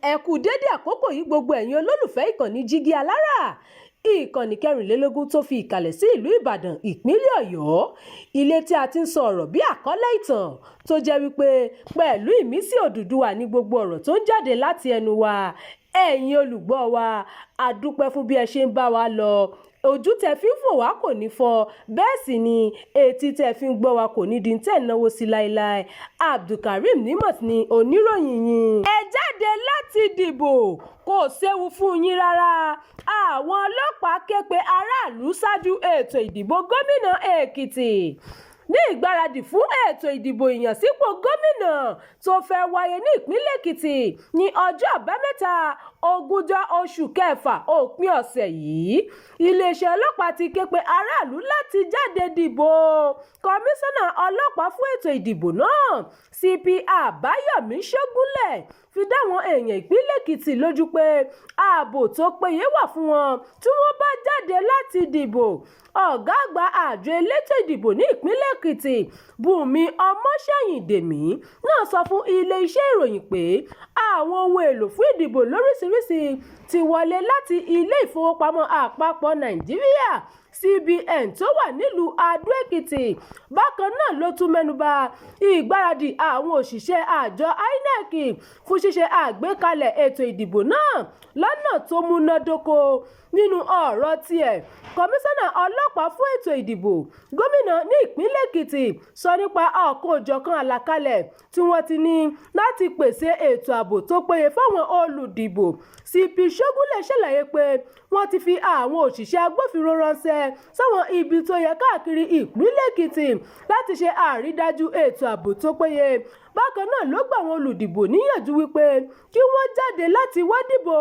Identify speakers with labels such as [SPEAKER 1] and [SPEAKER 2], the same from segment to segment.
[SPEAKER 1] ẹ kú dédé àkókò yìí gbogbo ẹ̀yin olólùfẹ́ ìkànnì Jígí Alára, ìkànnì 24 tó fi ìkàlẹ̀ sí ìlú Ìbàdàn ìpínlẹ̀ Ọ̀yọ́, ilé tí a ti ń sọ ọ̀rọ̀ bí àkọ́lé ìtàn tó jẹ́ wípé pẹ̀lú ìmísí Odùduwà ní gbogbo ọ̀rọ̀ tó ń jáde láti ẹnu wa. Ẹ̀yin olùgbọ́ wa, a dúpẹ́ fún bí ẹ ṣe ń bá wa lọ. Ojú tẹ́ fi ń fò wá kò ní fọ́, bẹ́ẹ̀ sì ni etí tẹ́ fi ń gbọ́ wa kò ní di tẹ́ náwó sí láéláé. Abdulkareem Nimot ni oníròyìn yín. Ẹ jáde láti dìbò, kò séwu fún yín rárá. Àwọn ọlọ́pàá képe aráàlú ṣáájú ètò ìdìbò gómìnà Ekiti. Ní ìgbáradì fún ètò ìdìbò ìyànsípò gómìnà tó fẹ́ wáyé ní ìpínlẹ̀ Èkìtì ní ọjọ́ àbámẹ́ta 20 oṣù kẹfà òpin ọ̀sẹ̀ yìí, iléeṣẹ́ ọlọ́pàá ti ké pe aráàlú láti jáde dìbò. Kọmíṣánná ọlọ́pàá fún ètò ìdìbò náà, CP Àbáyọ̀mí Ṣógúnlẹ̀, fi dáwọn èèyàn ìpínlẹ̀ Èkìtì lójú pé ààbò tó péye wà fún wọn tí wọ́n bá jáde láti dìbò. Ọ̀gá àgbà àjọ elétò ìdìbò ní ìpínlẹ̀ Èkìtì, Bùnmi Ọmọ́ṣẹ́yìndèmí, náà sọ fún ilé-iṣẹ́ ìròyìn pé àwọn ohun èlò fún ìdìbò lóríṣiríṣi ti wọlé láti ilé ìfowópamọ́ àpapọ̀ Nàìjíríà CBN tó wà nílùú Adó-Èkìtì. Bákan náà ló tún mẹ́nubà ìgbáradì àwọn òṣìṣẹ́ àjọ INEC fún ṣíṣe àgbékalẹ̀ ètò ìdìbò náà lọ́nà tó múnádóko. Nínú ọ̀rọ̀ tiẹ̀, kọmíṣánná ọlọ́pàá fún ètò ìdìbò gómìnà ní ìpínlẹ̀ Èkìtì sọ nípa ọ̀kan-ò-jọ̀kan àlàkalẹ̀ tí wọ́n ti ní láti pèsè ètò ààbò tó péye fáwọn olùdìbò. CP Ṣógúnlẹ̀ ṣàlàyé pé wọ́n ti fi àwọn òṣìṣẹ́ agbófinró ránṣẹ́ sáwọn ibi tó yẹ káàkiri ìpínlẹ̀ Èkìtì láti ṣe àrídájú ètò ààbò tó péye. Bákan náà ló gbà àwọn olùdìbò níyànjú wípé kí wọ́n jáde láti wá dìbò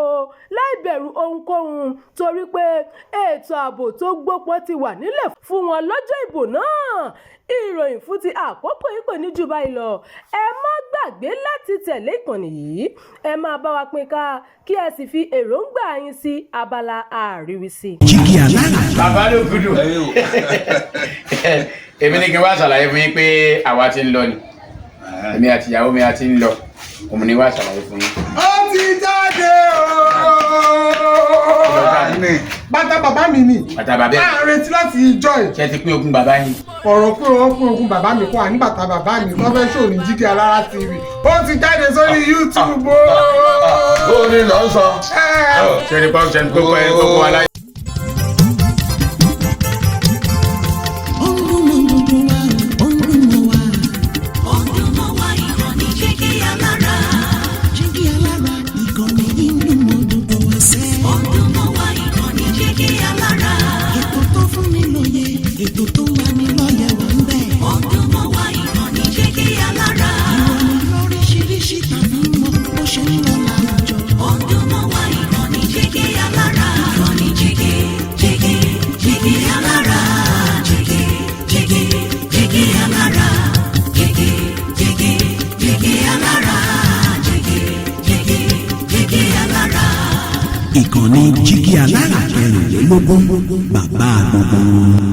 [SPEAKER 1] láì bẹ̀rù ohunkóhun torí pé ètò ààbò tó gbópọn ti wà nílẹ̀ fún wọn lọ́jọ́ ìbò náà. Ìròyìn fún ti àkókò yìí kò ní jù báyìí lọ. Ẹ má gbàgbé láti tẹ̀lé ìkànnì yìí. Ẹ máa bá wa pín ká kí ẹ sì fi èròǹgbà yín sí abala àríwísí.
[SPEAKER 2] Jígí Alára.
[SPEAKER 3] Bàbá ló gudu. Èmi ní kí n wá ṣàlàyé fún yín pé àwa ti ń lọ ni. Èmi àti ìyàwó mi a ti ń lọ. Òun ni wá ṣàlàyé fún yín.
[SPEAKER 2] Ó ti jáde bàtà bàbá mi ni.
[SPEAKER 3] Bàtà bàbá ẹ̀.
[SPEAKER 2] A retí láti ìjọ ẹ̀.
[SPEAKER 3] Ṣé ti pín ogún bàbá yín?
[SPEAKER 2] Ọ̀rọ̀ pé wọ́n pín ogún bàbá mi kọ́ àní bàtà bàbá mi tó fẹ́ ṣò ní Jígí Alára TV. Ó ti jáde sórí YouTube.
[SPEAKER 4] Ó ní lọ sọ.
[SPEAKER 3] Ṣé ní pọ́n ṣe ní gbogbo ẹ̀ gbogbo aláyé.
[SPEAKER 5] Ètò tó wà ní lọ́yẹ̀ wà ń bẹ̀. Ọdún mọ́ wá ìkànnì Jígí Alára. Ìròyìn lóríṣiríṣi tàbí mọ́ bó ṣe ń lọ láwùjọ. Ọdún mọ́ wá ìkànnì Jígí Alára. Ìkànnì Jígí Alára. Jígí Alára. Jígí Alára. Jígí Alára.
[SPEAKER 2] Ìkànnì Jígí Alára 24, bàbá gbogbo.